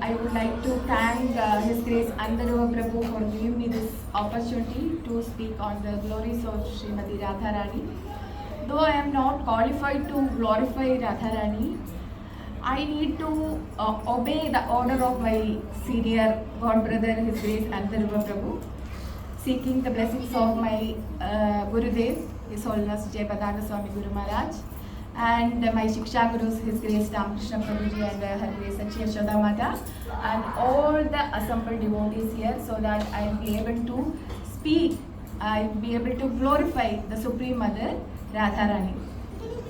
I would like to thank His Grace Andaruva Prabhu for giving me this opportunity to speak on the glories of Srimati Radharani. Though I am not qualified to glorify Radharani, I need to obey the order of my senior God brother, His Grace Andaruva Prabhu, seeking the blessings of my Gurudev, His Holiness Jayabadana Swami Guru Maharaj, and my Shiksha Gurus, His Grace Ramakrishna Prabhuji and Her Grace HG Radhika Ramya, and all the assembled devotees here, so that I will be able to speak, I will be able to glorify the Supreme Mother Radharani.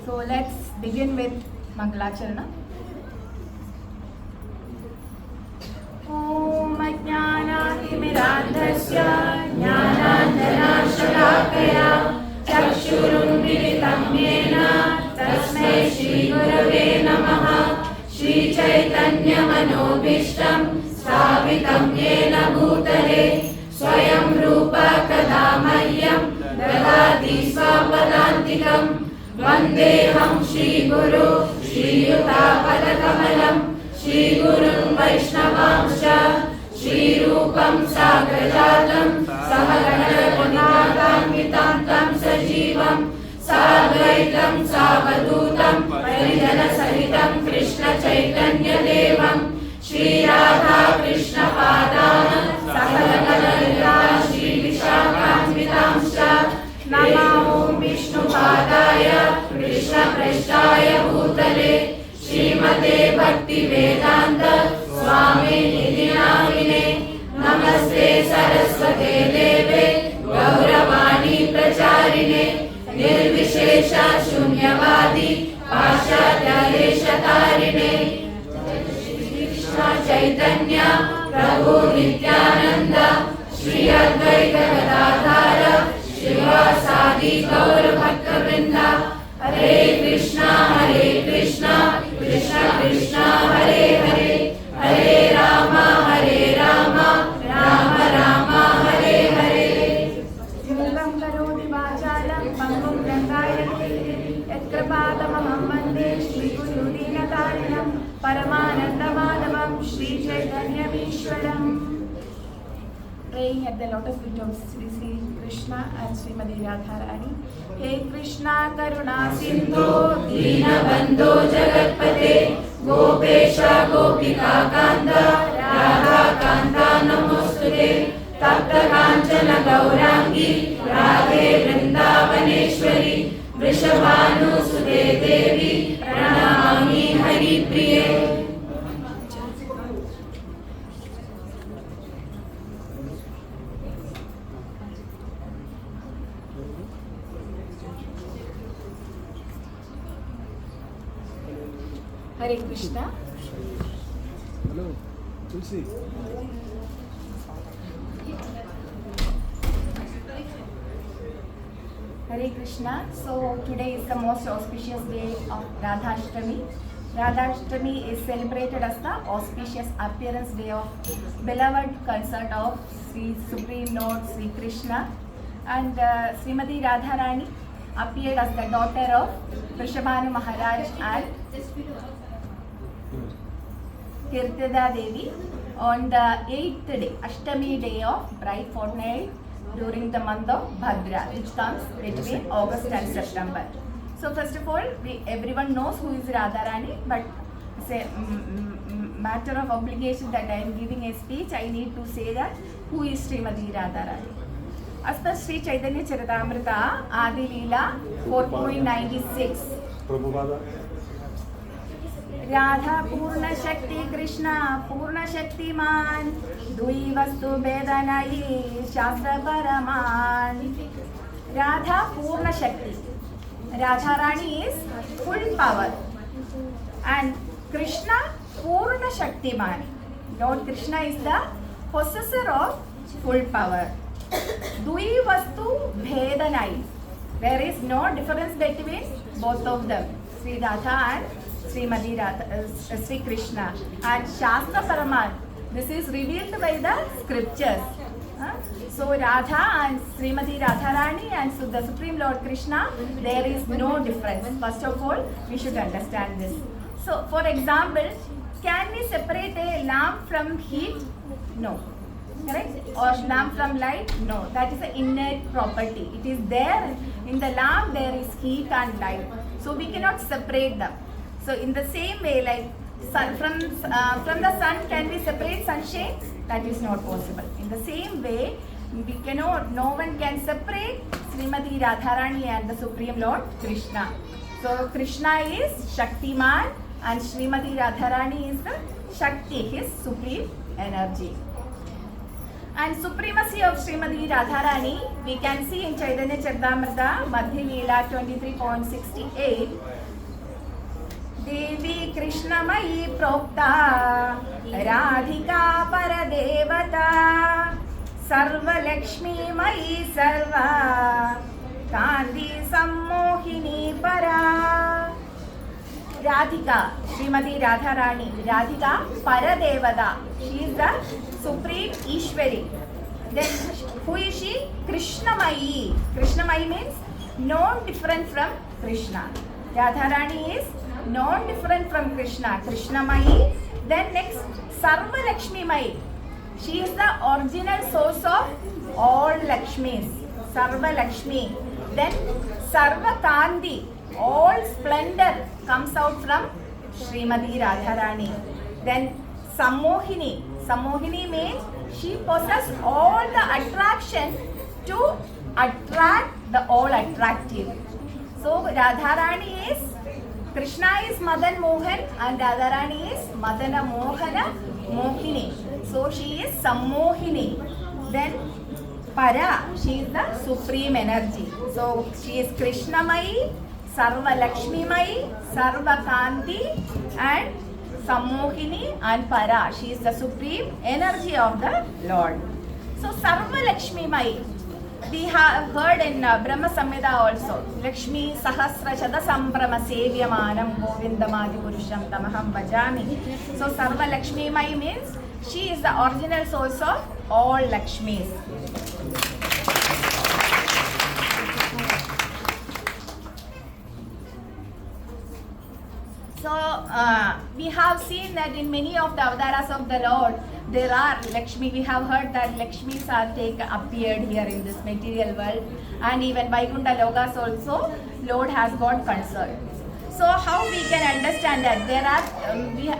So let's begin with Mangalacharana. Om Ajnana Timirandhasya Jnananjana Shalakaya श्रीयुतापदकमलं वन्देऽहं श्रीगुरु श्रीयुतापदकमलं श्रीगुरुं वैष्णवांश्च श्रीरूपं साग्रजातं सहगणरघुनाथान्वितं तं सजीवं साद्वैतं सावधूतं परिजनसहितं कृष्णचैतन्यदेवं श्रीराधा कृष्णपादान् सहगणललिता श्रीविशाखान्वितांश्च नमो विष्णुपादाय कृष्णप्रेष्ठाय भूतले श्रीमते भक्तिवेदान्त स्वामिनिधि नामिने नमस्ते सरस्वते देवे गौरवाणी प्रचारिणे निर्विशेष शून्यवादी पाश्चात्यदेशतारिणे कृष्ण चैतन्य प्रभु नित्यानंद श्री अद्वैत गदाधर श्रीवासादि गौर भक्तवृंद हरे कृष्णा कृष्ण कृष्ण हरे हरे हरे राम राम राम हरे हरे मूलं करोति वाचालं पङ्गुं गङ्गायते यत्कृपातमहं वन्दे श्रीगुरुदीनतारिणं परमानन्दमाधवं श्रीचैतन्यमीश्वरम्. Praying at the lotus feet of Sri Krishna and Srimati Radharani. Hey Krishna Karuna Sindhu दीनबन्धो जगत्पते गोपेश गोपिका कान्त राधा कान्त नमोस्तुते तप्त काञ्चन गौराङ्गी राधे वृन्दावनेश्वरी वृषभानुसुते देवी प्रणमामि हरिप्रिये. Hare Krishna. Hello, Tulsi. Hare Krishna. So today is the most auspicious day of RadhaAsthmi. RadhaAsthmi is celebrated as the auspicious appearance day of beloved consort of Sri Supreme Lord Sri Krishna, and Srimati Radharani appeared as the daughter of Vrishabhanu Maharaj and Kirtada Devi on the 8th day, Ashtami day of bright fortnight during the month of Bhadra, which comes between August and September. So first of all, everyone knows who is Radharani, but it's a matter of obligation that I am giving a speech. I need to say that who is Srimati Radharani. As per Sri Chaitanya Charitamrita, Adi Leela 4.96. Prabhupada. Radha पूर्ण शक्ति कृष्ण पूर्ण शक्तिमान द्वि वस्तु भेदनयी शास्त्र Parman. Radha पूर्ण शक्ति. Radha Rani is full power and Krishna पूर्ण Shaktimaan. Lord Krishna is the possessor of full power. द्वि वस्तु भेदनयी. There is no difference between both of them, Sri Radha and Srimati Sri Krishna. And Shastra Paraman, this is revealed by the scriptures. So Radha and Srimati Radharani and the Supreme Lord Krishna, there is no difference. First of all, we should understand this. So for example, can we separate a lamp from heat? No. Correct? Or lamp from light? No. That is an innate property. It is there in the lamp, there is heat and light. So we cannot separate them. So in the same way, like from the sun, can we separate sunshine? That is not possible. In the same way, we cannot, no one can separate Srimati Radharani and the Supreme Lord Krishna. So Krishna is Shaktiman and Srimati Radharani is the Shakti, his supreme energy. And supremacy of Srimati Radharani, we can see in Chaitanya Charitamrita, Madhya Leela 23.68. Devi Krishnamayi Prokta Radhika Paradevata Sarva Lakshmi Mayi Sarva Kandi Sammohini Para. Radhika, Srimati Radharani, Radhika Paradevata. She is the Supreme Ishwari. Then who is she? Krishnamayi. Krishnamayi means non-different from Krishna. Radharani is non-different from Krishna. Krishnamayi. Then next, Sarva Lakshmi Mayi. She is the original source of all Lakshmis. Sarva Lakshmi. Then Sarva Kandi. All splendor comes out from Srimati Radharani. Then Sammohini. Sammohini means she possesses all the attraction to attract the all attractive. So Radharani is, Krishna is Madan Mohan and Radharani is Madana Mohana Mohini. So she is Sammohini. Then Para, she is the supreme energy. So she is Krishnamayi, Sarva Lakshmi Mayi, Sarva Kanti and Sammohini and Para. She is the supreme energy of the Lord. So Sarva Lakshmi Mayi. We have heard in Brahma Samhita also. Lakshmi Sahasra Shada Sambrama Sevyamanam Govindamadi Purusham Tamaham Bhajami. So Sarva Lakshmi Mayi means she is the original source of all Lakshmis. So we have seen that in many of the avataras of the Lord, there are Lakshmi. We have heard that Lakshmis are appeared here in this material world, and even Vaikuntha Lokas also, Lord has got concern. So how we can understand that? There are,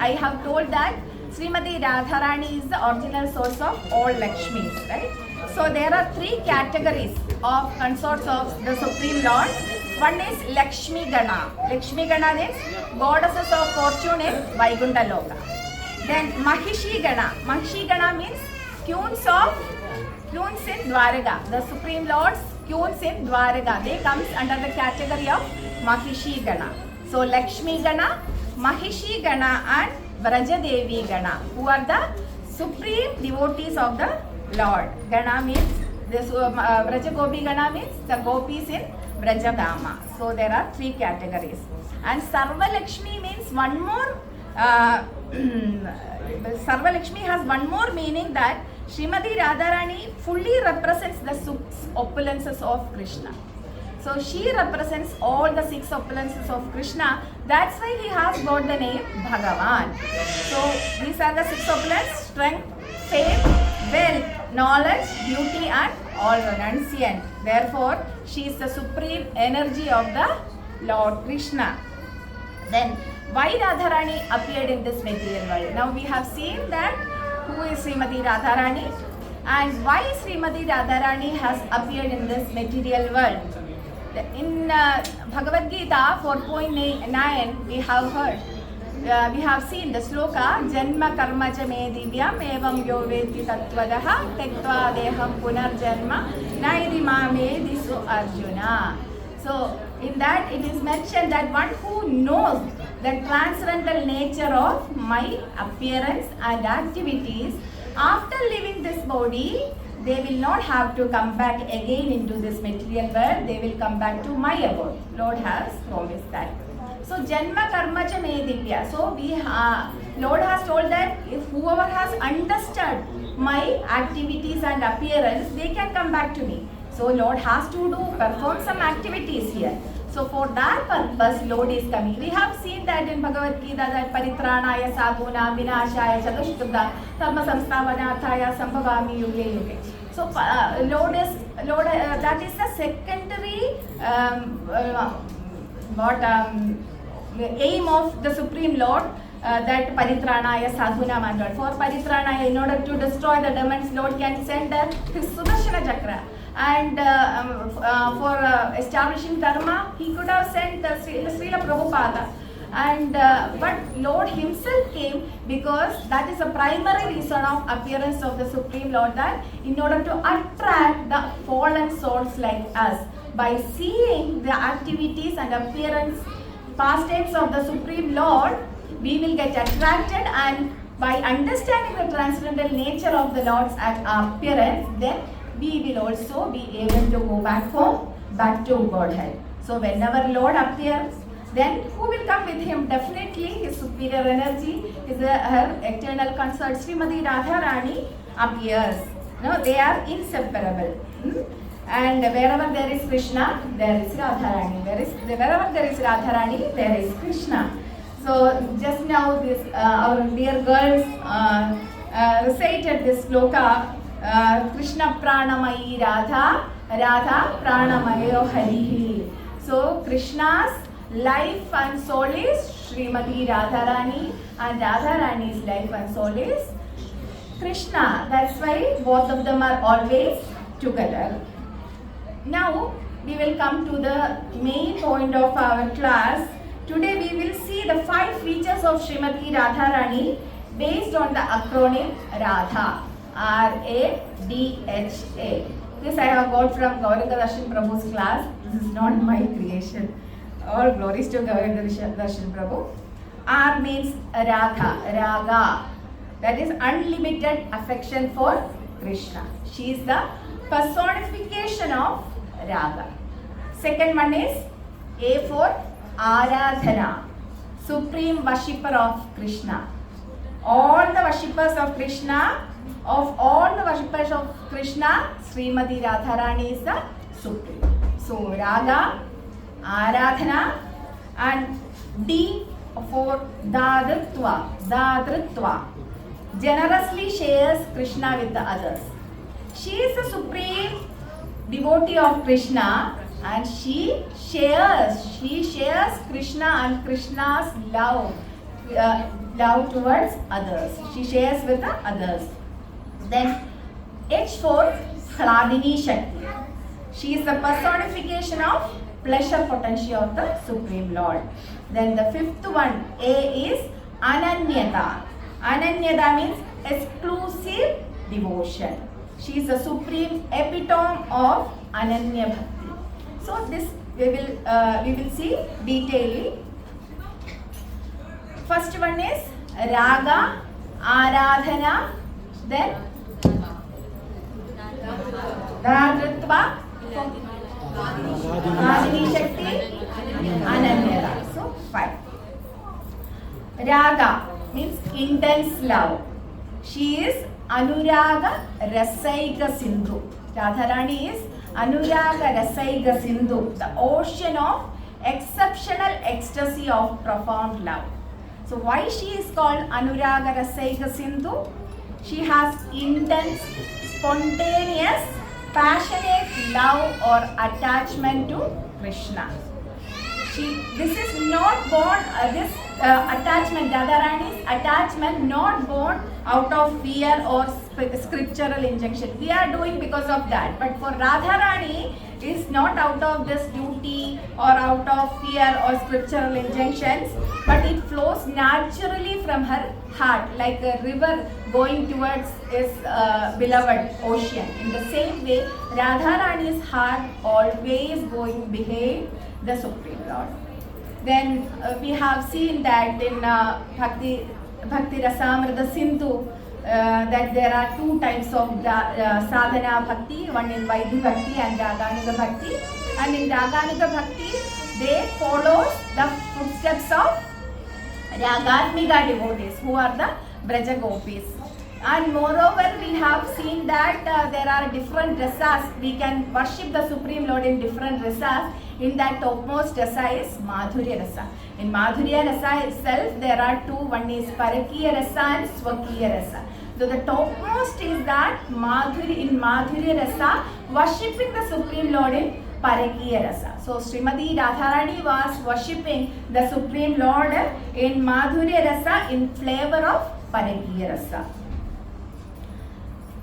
I have told that Srimati Radharani is the original source of all Lakshmis, right? So there are three categories of consorts of the Supreme Lord. One is Lakshmi Gana. Lakshmi Gana is goddesses of fortune in Vaikuntha Loka. Then Mahishi Gana. Mahishi Gana means queens in Dwaraka. The Supreme Lord's queens in Dwaraka. They comes under the category of Mahishi Gana. So Lakshmi Gana, Mahishi Gana and Vraja Devi Gana, who are the supreme devotees of the Lord. Gana means, this Vraja Gopi Gana means the gopis in Vrajagama. So there are three categories. And Sarva Lakshmi means one more, Sarva Lakshmi has one more meaning, that Srimati Radharani fully represents the six opulences of Krishna. So she represents all the six opulences of Krishna. That's why he has got the name Bhagavan. So these are the six opulence: strength, fame, wealth, knowledge, beauty and all renunciant. Therefore, she is the supreme energy of the Lord Krishna. Then why Radharani appeared in this material world? Now we have seen that who is Srimati Radharani and why Srimati Radharani has appeared in this material world. In Bhagavad Gita 4.9 we have heard, we have seen the sloka Janma Karma Cha Me Divyam Evam Yo Veti Tattvadaha Tektva Deham Punar Janma Naidi Mame Disu Arjuna. So in that it is mentioned that one who knows the transcendental nature of my appearance and activities, after leaving this body, they will not have to come back again into this material world. They will come back to my abode. Lord has promised that. So Janma Karma Cha Me Divya. So Lord has told that if whoever has understood my activities and appearance, they can come back to me. So Lord has to perform some activities here. So for that purpose, Lord is coming. We have seen that in Bhagavad Gita that Paritranaya Sadhuna Vinashaya Chatushtubda Dharma Samsthavanarthaya Sambhavami Yuge Yuge. So Lord that is the secondary aim of the Supreme Lord, that Paritranaya Sadhuna Mandal. For Paritranaya, in order to destroy the demons, Lord can send his Sudarshana Chakra. And for establishing Dharma, he could have sent Srila Prabhupada. And but Lord himself came because that is a primary reason of appearance of the Supreme Lord, that in order to attract the fallen souls like us, by seeing the activities and appearance, pastimes of the Supreme Lord, we will get attracted, and by understanding the transcendental nature of the Lord's appearance, then we will also be able to go back home, back to Godhead. So whenever Lord appears, then who will come with him? Definitely his superior energy, her eternal consort Srimati Radharani appears. No, they are inseparable. And wherever there is Krishna, there is Radharani. Wherever there is Radharani, there is Krishna. So just now this our dear girls recited this sloka, Krishna pranamayi Radha, Radha pranamayo Harihi. So Krishna's life and soul is Srimati Radharani, and Radharani's life and soul is Krishna. That's why both of them are always together. Now we will come to the main point of our class. Today we will see the 5 features of Srimati Radharani based on the acronym RADHA, R-A-D-H-A. This I have got from Gauranga Darshan Prabhu's class. This is not my creation. All glories to Gauranga Darshan Prabhu. R means Radha, Raga. That is unlimited affection for Krishna. She is the personification of Raga. Second one is A for Aradhana, supreme worshipper of Krishna. All the worshippers of Krishna, Srimati Radharani is the supreme. So Raga, Aradhana, and D for Dadritva, generously shares Krishna with the others. She is the supreme devotee of Krishna, and she shares Krishna and Krishna's love towards others. She shares with the others. Then H for Hladini Shakti. She is the personification of pleasure potency of the Supreme Lord. Then the 5th one, A, is Ananyata. Ananyata means exclusive devotion. She is the supreme epitome of Ananya Bhakti. So this we will see detailedly. First one is Raga, Aradhana, then Dadritva, Hladini Shakti, Ananyata. So 5. Raga means intense love. She is Anuraga Rasaiga Sindhu. Radharani is Anuraga Rasaiga Sindhu, the ocean of exceptional ecstasy of profound love. So why she is called Anuraga Rasaiga Sindhu? She has intense, spontaneous, passionate love or attachment to Krishna. This is not born, attachment, Radharani's attachment not born out of fear or scriptural injunction. We are doing because of that. But for Radharani, is not out of this duty or out of fear or scriptural injunctions, but it flows naturally from her heart, like a river going towards its beloved ocean. In the same way, Radharani's heart always going behind the Supreme Lord. Then we have seen that in Bhakti Rasamrita Sindhu that there are 2 types of sadhana bhakti, one is Vaidhi Bhakti and Raganuga Bhakti. And in Raganuga Bhakti, they follow the footsteps of Ragatmika devotees who are the Braja Gopis. And moreover, we have seen that there are different rasas. We can worship the Supreme Lord in different rasas. In that topmost rasa is Madhurya rasa. In Madhurya rasa itself, there are 2. One is Parakiya rasa and Swakiya rasa. So the topmost is that in Madhurya rasa, worshipping the Supreme Lord in Parakiya rasa. So Srimati Radharani was worshipping the Supreme Lord in Madhurya rasa in flavor of Parakiya rasa.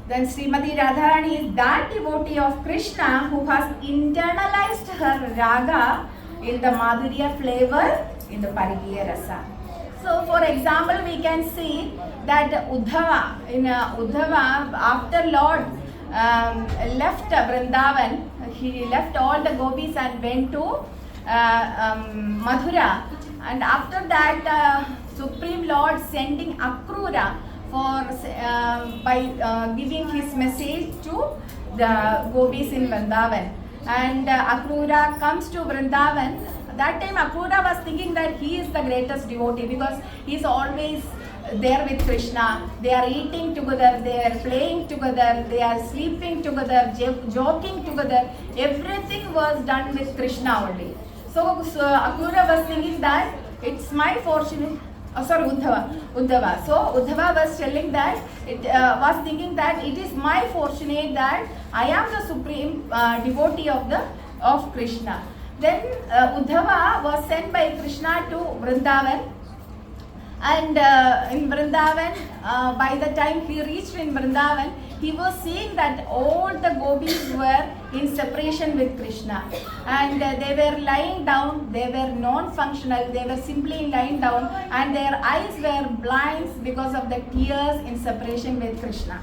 Then Srimati Radharani is that devotee of Krishna who has internalized her raga in the Madhurya flavor in the Parakiya rasa. So for example, we can see that Uddhava, after Lord left Vrindavan, he left all the gopis and went to Mathura, and after that Supreme Lord sending Akrura by giving his message to the gopis in Vrindavan, and Akrura comes to Vrindavan. That time Akrura was thinking that he is the greatest devotee because he is always there with Krishna. They are eating together, they are playing together, they are sleeping together, joking together. Everything was done with Krishna only. So Akrura was thinking that it's my fortune. Uddhava. So Uddhava was telling that was thinking that it is my fortunate that I am the supreme devotee of Krishna. Then Uddhava was sent by Krishna to Vrindavan, and in Vrindavan, by the time he reached in Vrindavan, he was seeing that all the gopis were in separation with Krishna, and they were lying down, they were non-functional, they were simply lying down, and their eyes were blind because of the tears in separation with Krishna.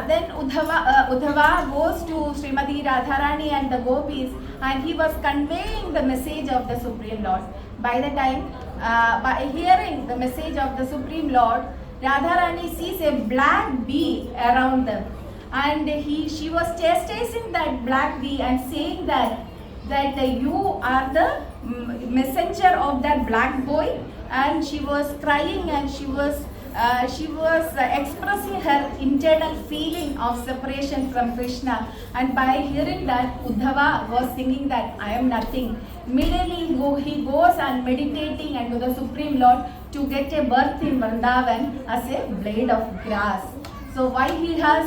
Then Uddhava goes to Srimati Radharani and the gopis, and he was conveying the message of the Supreme Lord. By the time, by hearing the message of the Supreme Lord, Radharani sees a black bee around them, and she was chastising that black bee and saying that you are the messenger of that black boy, and she was crying, and she was expressing her internal feeling of separation from Krishna. And by hearing that, Uddhava was thinking that I am nothing. Immediately he goes and meditating unto the Supreme Lord to get a birth in Vrindavan as a blade of grass. So why he has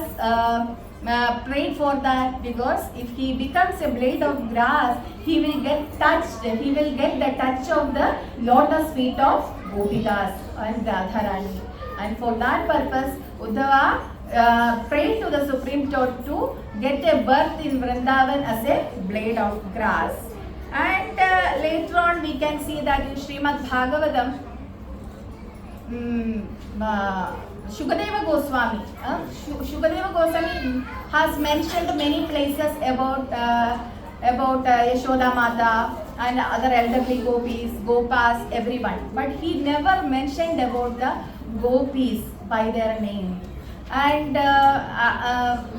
prayed for that? Because if he becomes a blade of grass, he will get touched. He will get the touch of the lotus feet of Gopikas and Radharani. And for that purpose, Uddhava prayed to the Supreme Lord to get a birth in Vrindavan as a blade of grass. And later on we can see that in Srimad Bhagavatam, Shukadeva Goswami has mentioned many places about Yashoda Mata and other elderly gopis, gopas, everyone. But he never mentioned about the gopis by their name. And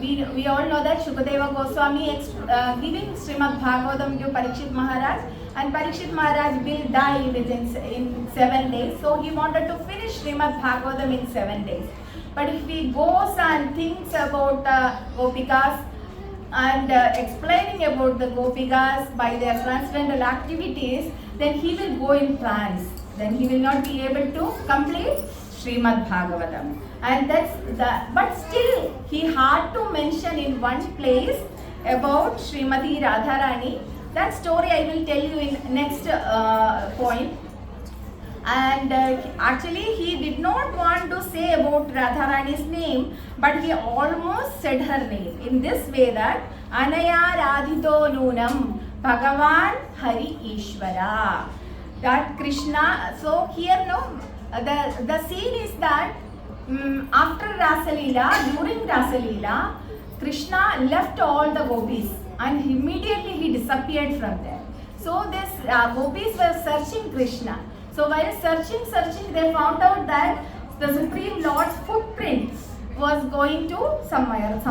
we all know that Shukadeva Goswami giving Srimad Bhagavatam to Parikshit Maharaj, and Parikshit Maharaj will die in 7 days. So he wanted to finish Srimad Bhagavatam in 7 days. But if he goes and thinks about Gopikas and explaining about the Gopikas by their transcendental activities, then he will go in trance. Then he will not be able to complete Srimad Bhagavatam. And but still he had to mention in one place about Srimati Radharani. That story I will tell you in next point. And actually he did not want to say about Radharani's name, but he almost said her name in this way, that Anaya Radhito Nunam Bhagavan Hari Ishvara. That Krishna, so here no, the scene is that after Rasalila, during Rasalila, Krishna left all the gopis and immediately he disappeared from there. So these gopis were searching Krishna. So while searching, they found out that the Supreme Lord's footprint was going to some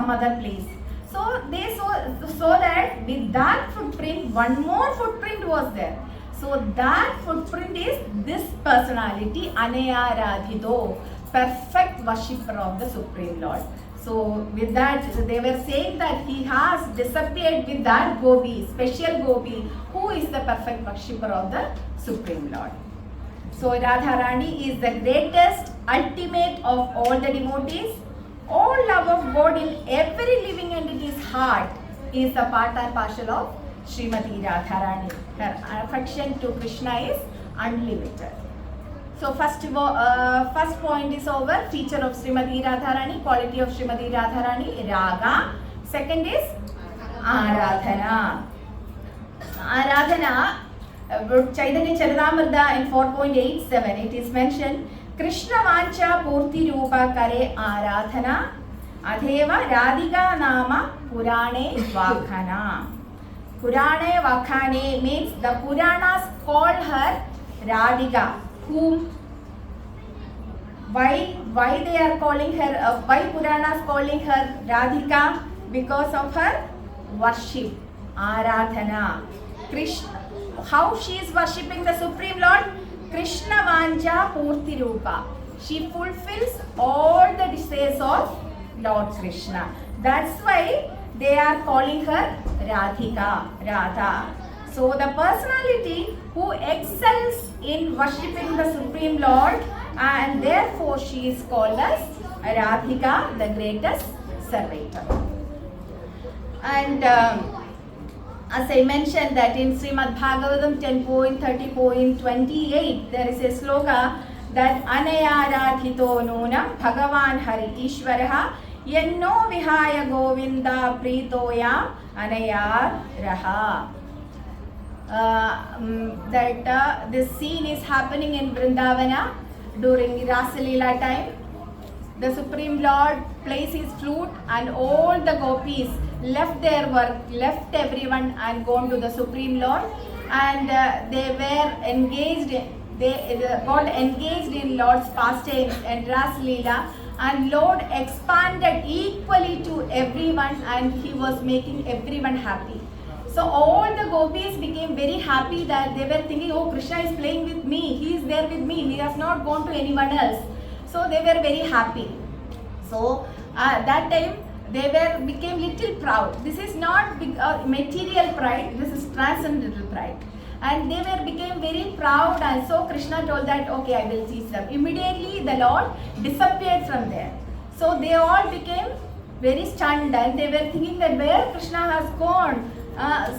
other place. So they saw that with that footprint, one more footprint was there. So that footprint is this personality, Anaya Radhito, perfect worshipper of the Supreme Lord. So with that, they were saying that he has disappeared with that gopi, special gopi, who is the perfect worshipper of the Supreme Lord. So Radharani is the greatest, ultimate of all the devotees. All love of God in every living entity's heart is a part and parcel of Srimati Radharani. Her affection to Krishna is unlimited. So first point is over. Feature of Srimati Radharani, quality of Srimati Radharani, Raga. Second is Aradhana. Aradhana, Chaitanya Charitamrita in 4.87, it is mentioned, Krishna Vancha Purti Rupa Kare Aradhana Adheva Radhika Nama Purane Vakhana. Purane Vakhane means the Puranas call her Radhika. Whom? Why they are calling her? Why Puranas calling her Radhika? Because of her worship, Aradhana. Krishna. How she is worshipping the Supreme Lord? Krishna Vanja Purti Rupa. She fulfills all the desires of Lord Krishna. That's why they are calling her Radhika, Radha. So the personality who excels in worshipping the Supreme Lord, and therefore she is called as Radhika, the greatest servitor. And as I mentioned that in Srimad Bhagavatam 10.30.28 there is a sloka that Anaya Radhito Nunam Bhagavan Hari Ishwaraha Yenno Vihaya Govinda Pritoya Anaya Raha. That this scene is happening in Vrindavana during Rasa Leela time. The Supreme Lord plays his flute and all the gopis left their work, left everyone and gone to the Supreme Lord, and they were engaged, they got engaged in Lord's pastimes and Rasa Leela, and Lord expanded equally to everyone and he was making everyone happy. So all the gopis became very happy that they were thinking, oh, Krishna is playing with me, he is there with me, he has not gone to anyone else. So they were very happy. So that time they became little proud. This is not material pride, this is transcendental pride. And they became very proud, and so Krishna told that, okay, I will teach them. Immediately the Lord disappeared from there. So they all became very stunned and they were thinking that where Krishna has gone.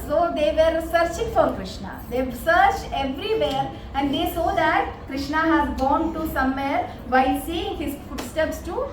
So they were searching for Krishna. They searched everywhere and they saw that Krishna has gone to somewhere while seeing his footsteps to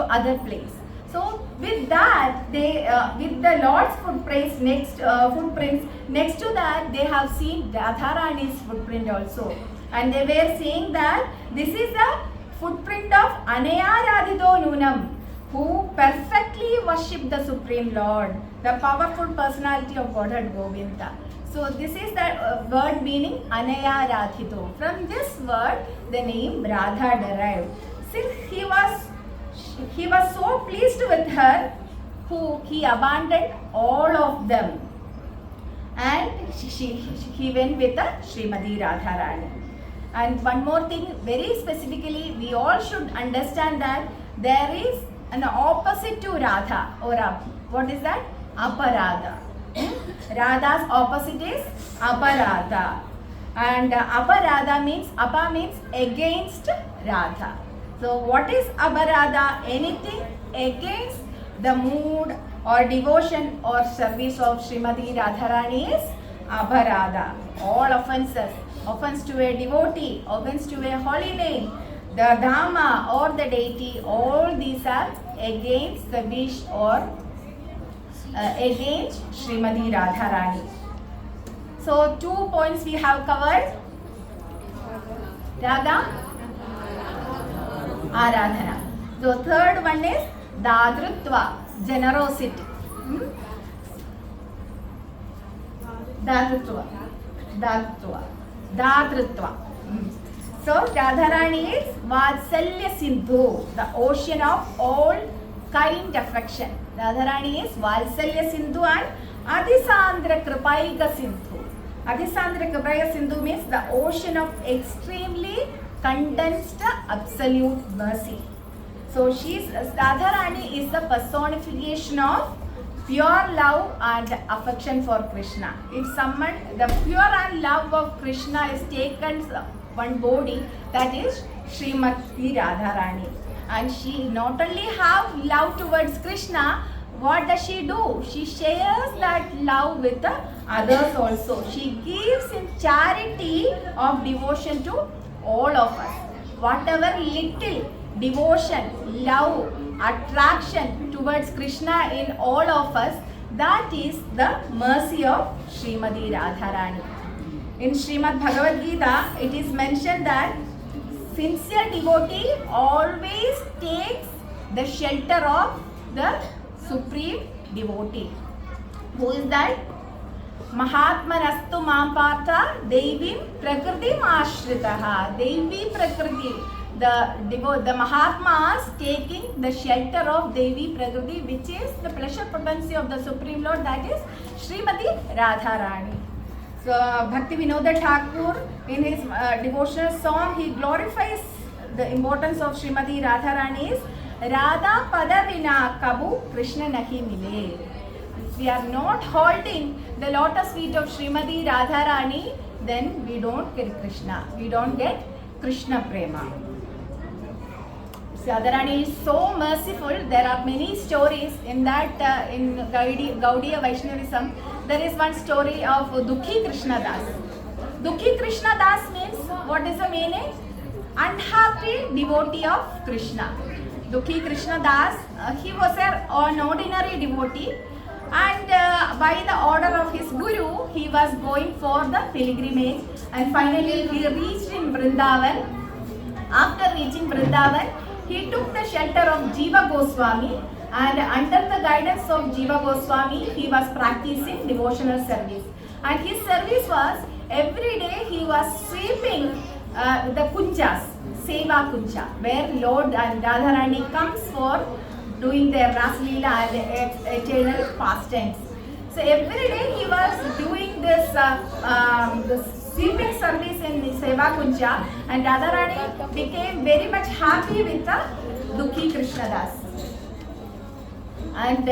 other place. So with that, they with the Lord's footprints next to that, they have seen Radharani's footprint also, and they were saying that this is the footprint of Anaya Radhito Nunam, who perfectly worship the Supreme Lord, the powerful personality of Godhead Govinda. So this is the word meaning Anaya Radhito. From this word, the name Radha derived. Since he was so pleased with her, he abandoned all of them, and he went with the Srimati Radharani. And one more thing, very specifically, we all should understand that there is an opposite to Radha, or what is that? Aparadha. Radha's opposite is Aparadha, and Aparadha means Apa means against Radha. So what is Aparadha? Anything against the mood or devotion or service of Srimati Radharani is Aparadha. All offenses, offense to a devotee, offense to a holy name, the Dhamma or the deity, all these are against the wish or against Srimati Radharani. So 2 points we have covered. Radha, Aradhana. The third one is Dadrutva, generosity. Dadrutva. So Radharani is Vatsalya Sindhu, the ocean of all kind affection. Radharani is Vatsalya Sindhu and Adhisandra Kripaiga Sindhu. Adhisandra Kripaiga Sindhu means the ocean of extremely condensed absolute mercy. So Radharani is the personification of pure love and affection for Krishna. If someone, the pure and love of Krishna is taken one body, that is Srimati Radharani. And she not only have love towards Krishna, what does she do? She shares that love with the others also. She gives in charity of devotion to all of us. Whatever little devotion, love, attraction towards Krishna in all of us, that is the mercy of Srimati Radharani. In Srimad Bhagavad Gita, it is mentioned that sincere devotee always takes the shelter of the supreme devotee. Who is that? Mahatmanastu Mapartha Devi Prakriti Ashritaha. Devi Prakriti. The Mahatmas taking the shelter of Devi Prakriti, which is the pleasure potency of the Supreme Lord, that is Srimati Radharani. So Bhakti Vinoda Thakur in his devotional song, he glorifies the importance of Srimati Radharani's Radha Padavina Kabu Krishna Nahi Mile. If we are not holding the lotus feet of Srimati Radharani, then we don't get Krishna. We don't get Krishna Prema. Radharani is so merciful. There are many stories in that in Gaudiya Vaishnavism. There is one story of Dukhi Krishna Das. Dukhi Krishna Das means, what is the meaning? Unhappy devotee of Krishna. Dukhi Krishna Das, he was an ordinary devotee, and by the order of his guru, he was going for the pilgrimage, and finally he reached in Vrindavan. After reaching Vrindavan, he took the shelter of Jiva Goswami, and under the guidance of Jiva Goswami, he was practicing devotional service. And his service was, every day he was sweeping the kunjas, Seva Kunja, where Lord and Radharani comes for doing their Raslila and eternal pastimes. So every day he was doing this sweeping service in the Seva Kunja, and Radharani became very much happy with the Dukhi Krishna Das. And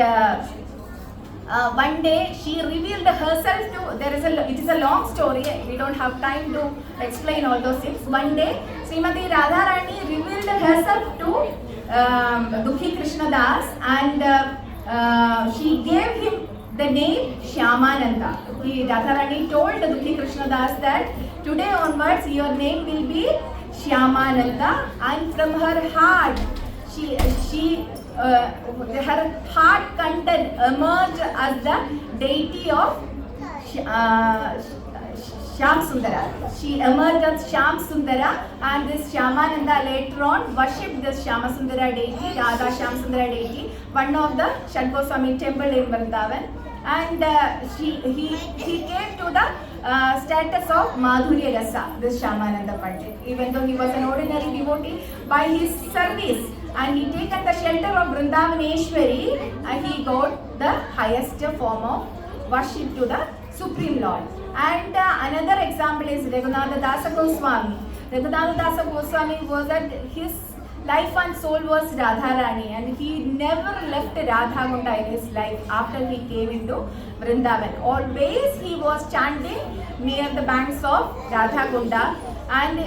one day she revealed herself to, it is a long story, we don't have time to explain all those things. One day Srimati Radharani revealed herself to Dukhi Krishna Das, and she gave him the name Shyamananda. Radharani told Dukhi Krishna Das that today onwards your name will be Shyamananda, and from her heart her heart content emerged as the deity of Shyam Sundara. She emerged as Shyam Sundara, and this Shyamananda later on worshipped this Shyama Sundara deity, Radha Shyam Sundara deity, one of the Shad Goswami temple in Vrindavan. And he came to the status of Madhurya Rasa, this Shyamananda Pandit. Even though he was an ordinary devotee, by his service, and he taken the shelter of Vrindavaneshwari, and he got the highest form of worship to the Supreme Lord. And another example is Raghunatha Dasa Goswami. Raghunatha Dasa Goswami was at his life and soul was Radharani, and he never left Radha Kunda in his life after he came into Vrindavan. Always he was chanting near the banks of Radha Kunda, and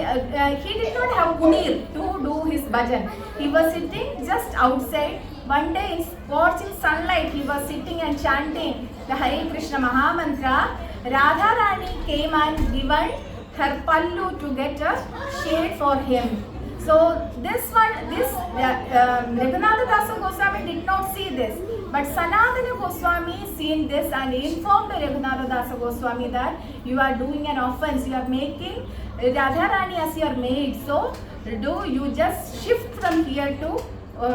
he did not have kunir to do his bhajan. He was sitting just outside. One day in scorching sunlight, he was sitting and chanting the Hare Krishna Mahamantra. Radharani came and given her pallu to get a shade for him. So Raghunatha Dasa Goswami did not see this, but Sanatana Goswami seen this and informed Raghunatha Dasa Goswami that you are doing an offense, you are making Radharani as your maid, so you just shift from here to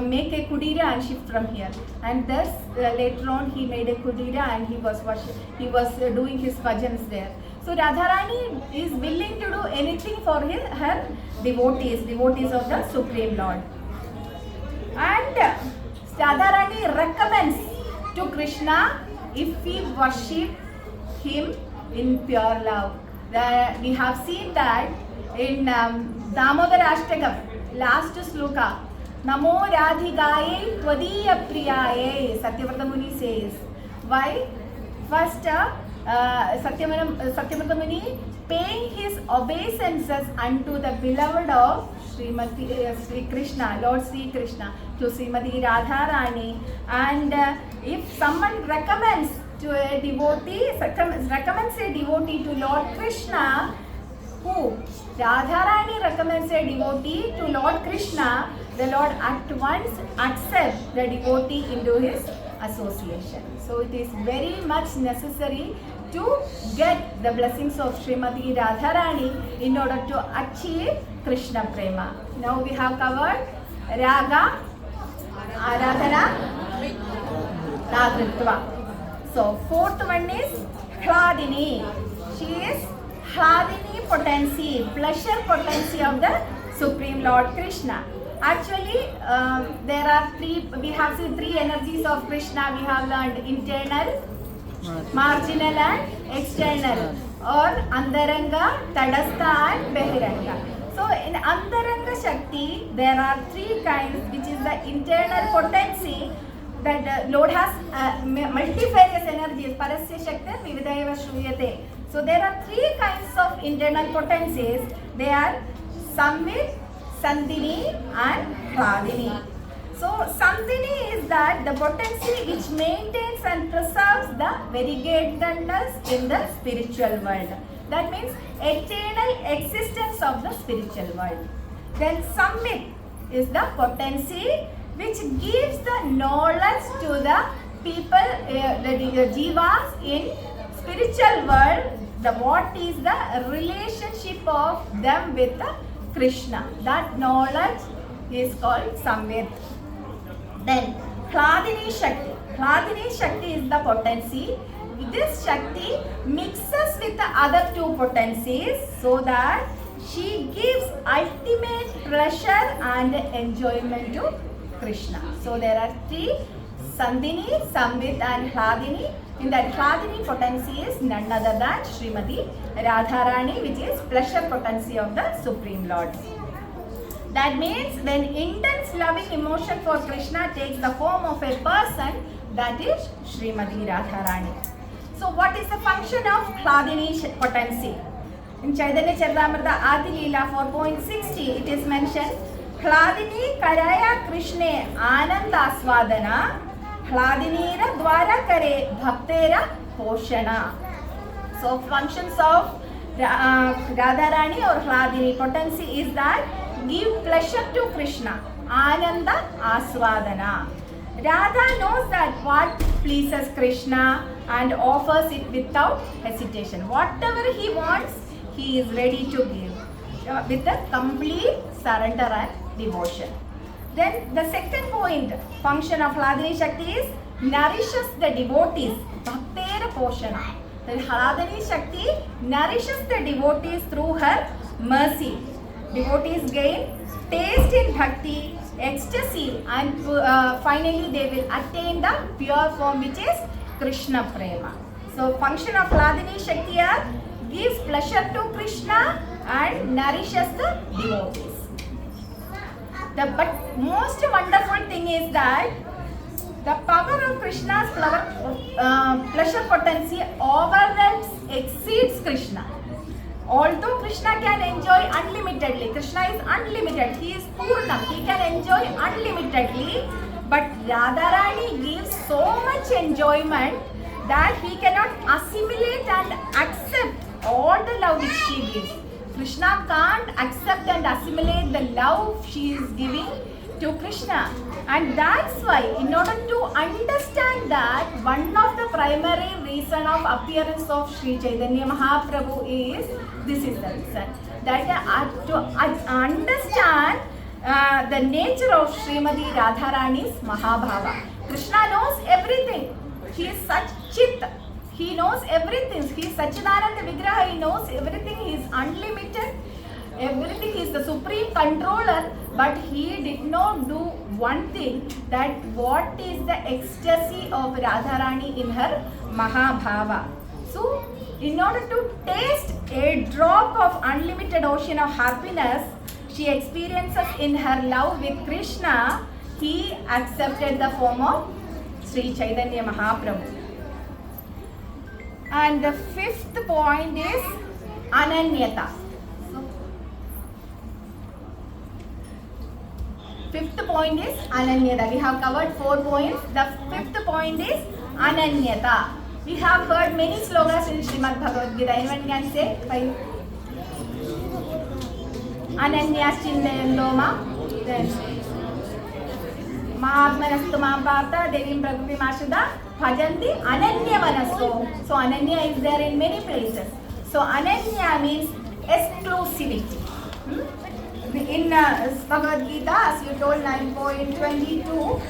make a kudira and shift from here. And thus later on he made a kudira and he was doing his bhajans there. So Radharani is willing to do anything for her devotees of the Supreme Lord. And Radharani recommends to Krishna if we worship him in pure love. We have seen that in Damodara Ashtakam, last sloka, Namo Radhikaye Tvadiya Priyaye, Satyavrata Muni says. Why? First, Satyavrata Muni paying his obeisances unto the beloved of Sri Krishna, Lord Sri Krishna, to Srimati Radharani. And if someone recommends to a devotee, recommends a devotee to Lord Krishna, who? Radharani recommends a devotee to Lord Krishna, the Lord at once accepts the devotee into his association. So it is very much necessary to get the blessings of Srimati Radharani in order to achieve Krishna Prema. Now we have covered Raga, Aradhana, Radritva. So fourth one is Hladini. She is Hladini potency, pleasure potency of the Supreme Lord Krishna. Actually, there are we have seen three energies of Krishna. We have learned internal, marginal and external, or Antaranga, Tadastha and Bahiranga. So in Antaranga Shakti, there are three kinds, which is the internal potency that Lord has multifarious energies. Parasya Shakti, Vividayava Shruyate. So there are three kinds of internal potencies. They are Samvit, Sandhini and Hladini. So Sandhini is that the potency which maintains and preserves the variegatedness in the spiritual world. That means eternal existence of the spiritual world. Then Samvit is the potency which gives the knowledge to the people, the jivas in spiritual world, what is the relationship of them with the Krishna. That knowledge is called Samvit. Then Hladini Shakti. Hladini Shakti is the potency. This Shakti mixes with the other two potencies so that she gives ultimate pleasure and enjoyment to Krishna. So there are three: Sandhini, Samvit and Hladini. In that Hladini potency is none other than Srimati Radharani, which is pleasure potency of the Supreme Lord. That means when intense loving emotion for Krishna takes the form of a person, that is Srimati Radharani. So what is the function of Hladini potency? In Chaitanya Charitamrita Adi Leela 4.60 it is mentioned, Hladini Karaya Krishne Ananda Aswadana Hladinira Dwara Kare Bhaktera Poshana. So functions of Radharani or Hladini potency is that give pleasure to Krishna, Ananda Aswadana. Radha knows that what pleases Krishna and offers it without hesitation. Whatever he wants, he is ready to give with a complete surrender and devotion. Then the second point, function of Hladini Shakti is nourishes the devotees, Bhaktera Poshana. The Hladini Shakti nourishes the devotees through her mercy. Devotees gain taste in bhakti, ecstasy, and finally they will attain the pure form, which is Krishna Prema. So function of Hladini Shakti gives pleasure to Krishna and nourishes the devotees. But most wonderful thing is that the power of Krishna's pleasure potency overwhelms, exceeds Krishna. Although Krishna can enjoy unlimitedly, Krishna is unlimited, he is Purna, he can enjoy unlimitedly, but Radharani gives so much enjoyment that he cannot assimilate and accept all the love which she gives. Krishna can't accept and assimilate the love she is giving to Krishna, and that's why in order to understand that, one of the primary reason of appearance of Sri Chaitanya Mahaprabhu is, this is the reason, that to understand the nature of Srimati Radharani's Mahabhava. Krishna knows everything, he is such Chit, he knows everything, he is Sachidananda Vigraha, he knows everything, he is unlimited, everything, he is the supreme controller, but he did not do one thing, that what is the ecstasy of Radharani in her Mahabhava. So in order to taste a drop of unlimited ocean of happiness she experiences in her love with Krishna, he accepted the form of Sri Chaitanya Mahaprabhu. And the fifth point is Ananyata. Fifth point is Ananyata. We have covered 4 points. The fifth point is Ananyata. We have heard many slogas in Srimad Bhagavad Gita. Anyone can say? Ananyas Chindayandoma. Then Mahatmanastu Mahapartha Devim Prakriti Mashada Bhajanti Ananya Manaso. So Ananya is there in many places. So Ananya means exclusivity. In Bhagavad Gita, as you told, 9.22,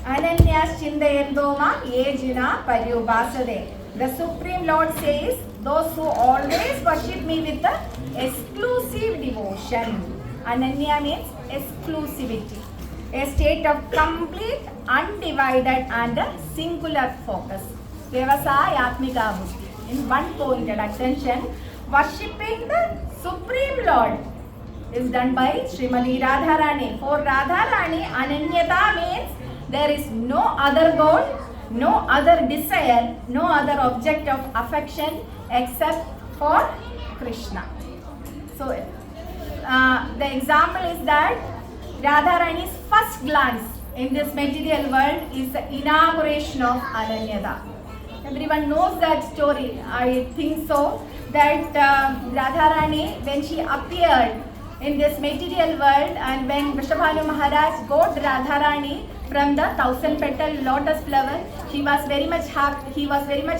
Ananyas Chindayandoma Yejina Paryubhasade. The Supreme Lord says, those who always worship me with the exclusive devotion. Ananya means exclusivity. a state of complete, undivided and singular focus. Vyavasayatmika buddhi. In one pointed attention, worshipping the Supreme Lord is done by Srimati Radharani. For Radharani, Ananyata means there is no other goal, no other desire, no other object of affection except for Krishna. So, the example is that Radharani's first glance in this material world is the inauguration of Ananyata. Everyone knows that story, I think so, that Radharani, when she appeared in this material world and when Vrishabhanu Maharaj got Radharani from the 1000-petal lotus flower, he was very much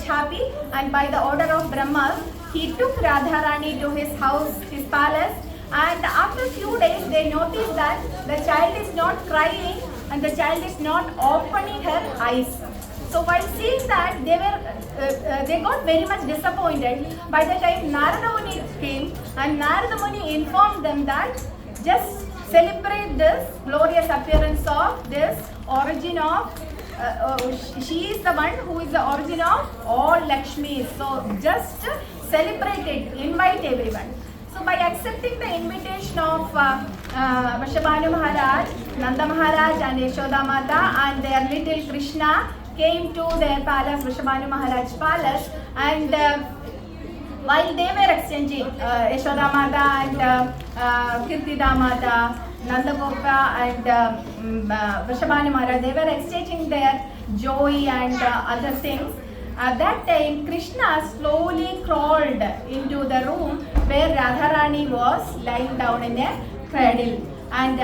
happy, and by the order of Brahma, he took Radharani to his house, his palace, and after a few days they noticed that the child is not crying and the child is not opening her eyes. So while seeing that, they got very much disappointed. By the time Narada Muni came, and Narada Muni informed them that just celebrate this glorious appearance of this origin of, she is the one who is the origin of all Lakshmis. So just celebrate it, invite everyone. So by accepting the invitation of Vrishabhanu Maharaj, Nanda Maharaj and Yashoda Mata and their little Krishna came to their palace, Vrishabhanu Maharaj's palace, and while they were exchanging, Yashoda Mata and Kirtida Mata, Nanda Gopa and Vrishabhanu Maharaj, they were exchanging their joy and other things. At that time, Krishna slowly crawled into the room where Radharani was lying down in a cradle, and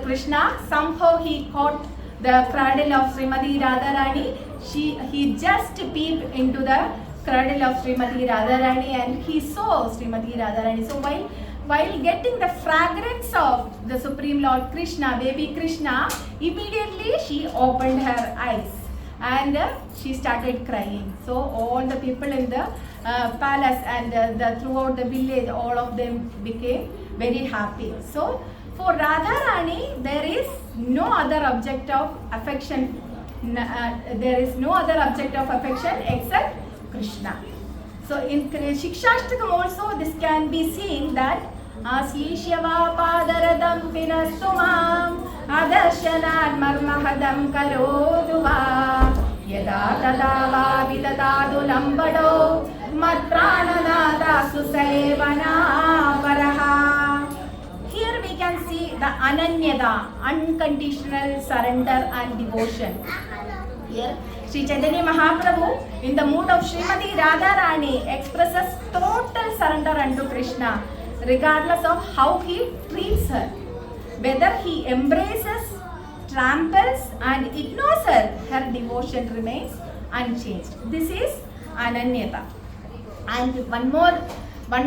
Krishna somehow he caught the cradle of Srimati Radharani. He just peeped into the cradle of Srimati Radharani and he saw Srimati Radharani. So while getting the fragrance of the Supreme Lord Krishna, baby Krishna, immediately she opened her eyes and she started crying. So all the people in the palace and throughout the village, all of them became very happy. So for Radharani, there is no other object of affection. There is no other object of affection except Krishna. So in Shikshashtakam also this can be seen that Aslishya padaradam pinastumam adarshana marmahadam karoduva yada tada va vidadadu lambado matprananada susalevana paraha. Here we can see the Ananyata, unconditional surrender and devotion. Here, Sri Chaitanya Mahaprabhu, in the mood of Srimati Radharani, expresses total surrender unto Krishna, regardless of how he treats her. Whether he embraces, tramples and ignores her, her devotion remains unchanged. This is Ananyata. And one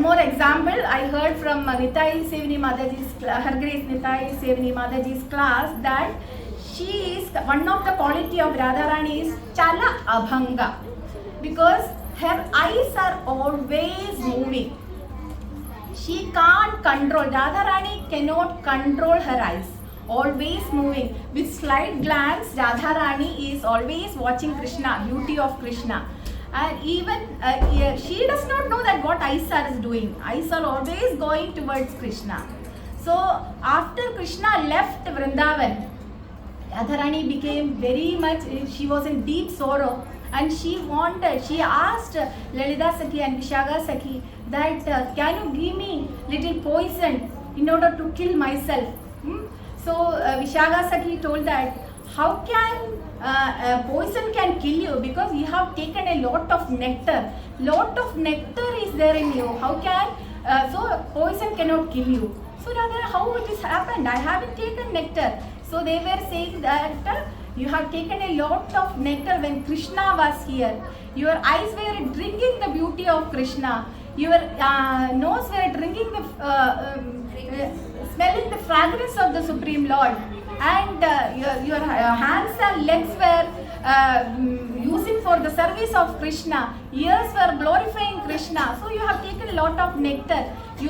more example I heard from Nitai Sevani Mataji's, Her Grace Nitai Sevani Mataji's class, that she is, one of the quality of Radharani is Chala Abhanga, because her eyes are always moving. She can't control, Radharani cannot control her eyes, always moving. With slight glance, Radharani is always watching Krishna, beauty of Krishna. And even she does not know that what eyes are doing. Eyes are always going towards Krishna. So after Krishna left Vrindavan, Radharani became very much, she was in deep sorrow, and she asked Lalita Sakhi and Vishaga Sakhi that can you give me little poison in order to kill myself. So Vishaga Sakhi told that how can poison can kill you, because you have taken a lot of nectar. Lot of nectar is there in you. How can so poison cannot kill you? So rather, how it has happened? I haven't taken nectar. So they were saying that you have taken a lot of nectar when Krishna was here. Your eyes were drinking the beauty of Krishna. Your nose were drinking the smelling the fragrance of the Supreme Lord. And your hands and legs were using for the service of Krishna. Ears were glorifying Krishna. So you have taken a lot of nectar.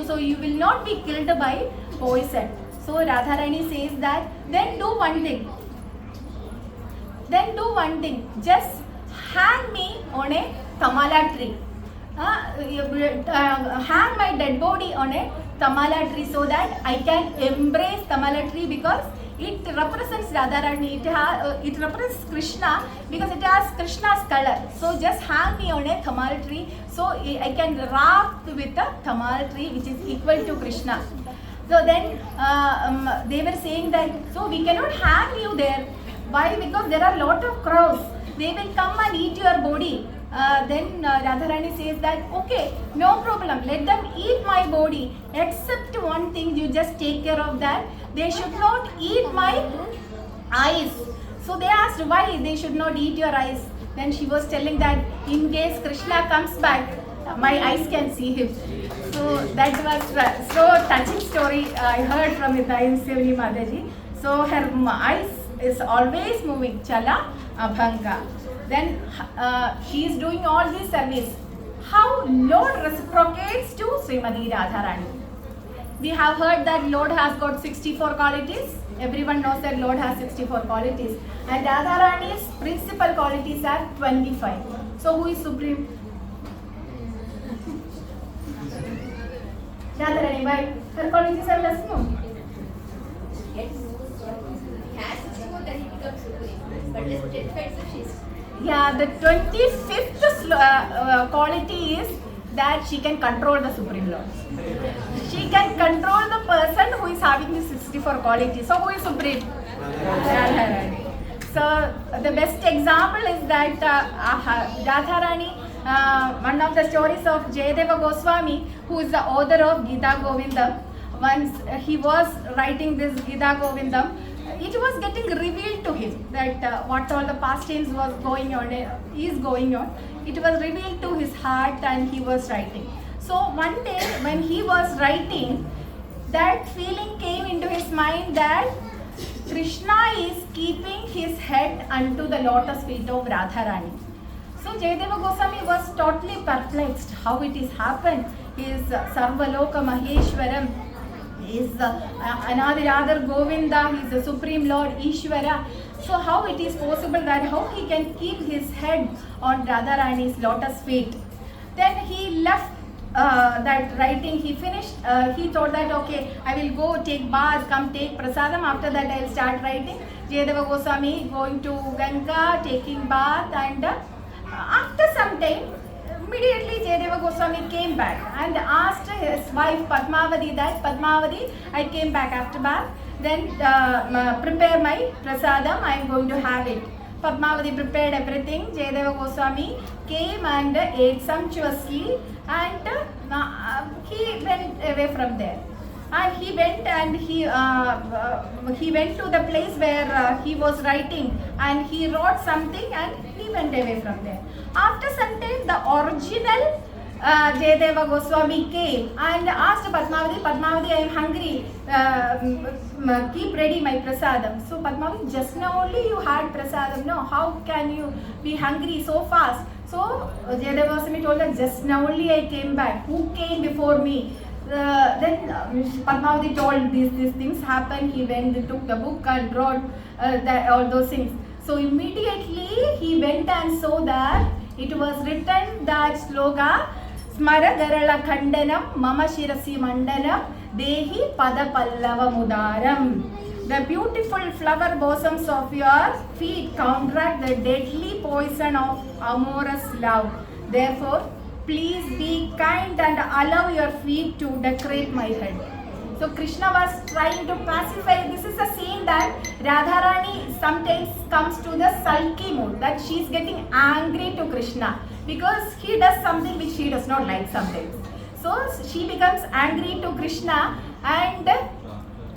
So you will not be killed by poison. So Radharani says that, then do one thing. Just hang me on a tamala tree. Hang my dead body on a tamala tree so that I can embrace tamala tree, because it represents Radharani, it represents Krishna because it has Krishna's color. So just hang me on a tamala tree so I can wrap with the tamala tree which is equal to Krishna. So then they were saying that, so we cannot hang you there. Why? Because there are a lot of crows. They will come and eat your body. Then Radharani says that, okay, no problem, let them eat my body, except one thing, you just take care of that. They should not eat my eyes. So they asked why they should not eat your eyes. Then she was telling that in case Krishna comes back, my eyes can see him. So that was so touching story I heard from Hidayam Mataji. So her eyes is always moving, Chala Abhanga. Then she is doing all this service. How Lord reciprocates to Srimati Radharani. We have heard that Lord has got 64 qualities. Everyone knows that Lord has 64 qualities. And Radharani's principal qualities are 25. So who is supreme? Radharani, why? Her qualities are less known. Yes. He has 64, then he becomes supreme. But just 25, so she's. Yeah, the 25th quality is that she can control the Supreme Lord. She can control the person who is having the 64 qualities. So who is Supreme? Radharani. So the best example is that Radharani, one of the stories of Jayadeva Goswami, who is the author of Gita Govindam. Once he was writing this Gita Govindam, it was getting revealed to him that what all the pastimes was going on, is going on. It was revealed to his heart and he was writing. So one day when he was writing, that feeling came into his mind that Krishna is keeping his head unto the lotus feet of Radharani. So Jayadeva Goswami was totally perplexed how it is happened. He is Sarvaloka Maheshwaram. He is Anadiradhar Govinda, he is the Supreme Lord Ishvara. So how it is possible that how he can keep his head on Radharani's lotus feet? Then he left that writing, he finished, he thought that okay, I will go take bath, come take prasadam, after that I will start writing. Jayadeva Goswami going to Ganga, taking bath, and after some time, immediately Jayadeva Goswami came back and asked his wife Padmavati that, Padmavati, I came back after bath, then prepare my prasadam, I am going to have it. Padmavati prepared everything. Jayadeva Goswami came and ate sumptuously, and he went away from there. And he went and he went to the place where he was writing, and he wrote something and he went away from there. After some time, the original Jayadeva Goswami came and asked Padmavati, Padmavati, I am hungry, keep ready my prasadam. So Padmavati, just now only you had prasadam, no, how can you be hungry so fast? So Jayadeva Goswami told her, just now only I came back, who came before me? Then Padmavati told these things happened. He went, took the book and wrote all those things. So immediately he went and saw that it was written that sloga, Smara Garala Khandanam Mama Shirasi Mandalam Dehi Pada Pallava Mudaram. The beautiful flower bosoms of your feet counteract the deadly poison of amorous love. Therefore, please be kind and allow your feet to decorate my head. So Krishna was trying to pacify. This is a scene that Radharani sometimes comes to the sulky mood, that she is getting angry to Krishna because he does something which she does not like sometimes. So she becomes angry to Krishna, and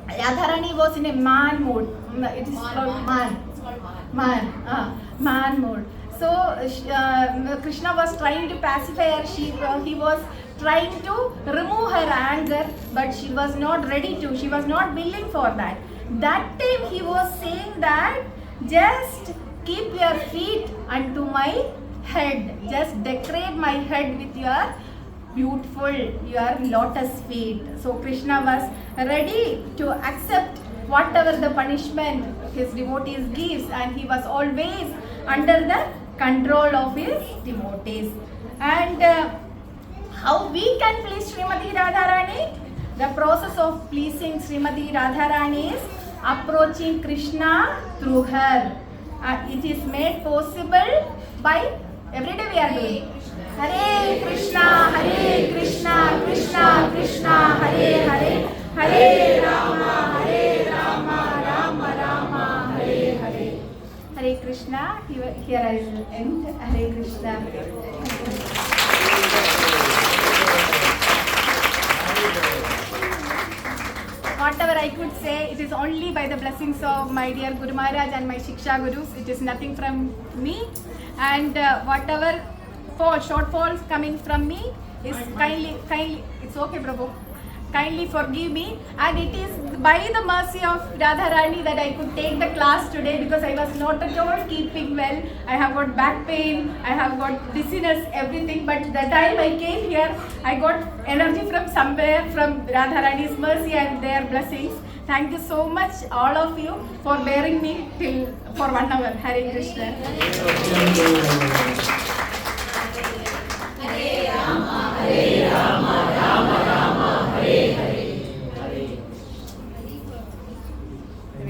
Radharani was in a man mood. It is called man mood. So Krishna was trying to pacify her. He was trying to remove her anger, but she was not ready to. She was not willing for that. That time he was saying that just keep your feet unto my head. Just decorate my head with your beautiful, your lotus feet. So Krishna was ready to accept whatever the punishment his devotees gives, and he was always under the control of his devotees. And how we can please Srimati Radharani? The process of pleasing Srimati Radharani is approaching Krishna through her. It is made possible by every day we are doing Hare Krishna, Krishna Krishna, Hare Hare, Hare Rama, Rama Rama, Hare Hare. Hare Krishna. Here I will end. Hare Krishna. Whatever I could say, it is only by the blessings of my dear Guru Maharaj and my Shiksha Gurus. It is nothing from me. And whatever shortfalls coming from me is kindly, it's okay, Prabhu. Kindly forgive me. And it is by the mercy of Radharani that I could take the class today, because I was not at all keeping well. I have got back pain, I have got dizziness, everything. But the time I came here, I got energy from somewhere, from Radharani's mercy and their blessings. Thank you so much, all of you, for bearing me for 1 hour. Hare Krishna. Hare Rama, Hare Rama, Rama Rama, Hare Hare.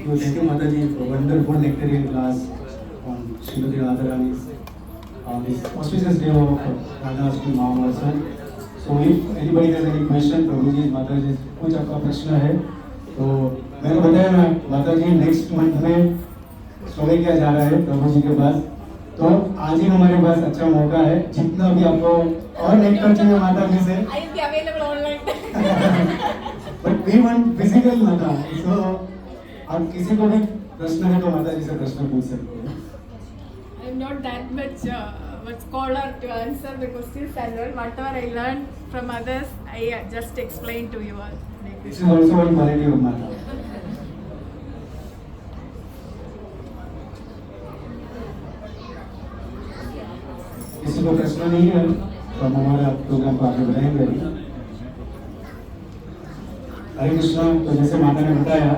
Thank you, Mataji, for wonderful nectarian class on Srimati Radharani's on this auspicious day of RadhaAsthmi Mahavarsan. So if anybody has any question, Prabhuji, Mataji, कुछ आपका प्रश्न है तो मैंने बताया ना, माताजी next month में स्टोरी किया जा रहा है प्रभु जी के पास, तो आज ही हमारे पास अच्छा मौका है, जितना भी आपको और नेक्टर चाहिए माता जी से, I will be available online. but we want physical माता, so आप किसी को भी प्रश्न है तो माता जी से प्रश्न पूछ सकते हैं. I am not that much scholar to answer the questions as well. Whatever I learned from others, I just explained to you all. This is also one quality of माता. किसी को प्रश्न नहीं है तो हम हमारा प्रोग्राम को आगे बढ़ाएंगे. हरे कृष्णा. तो जैसे माता ने बताया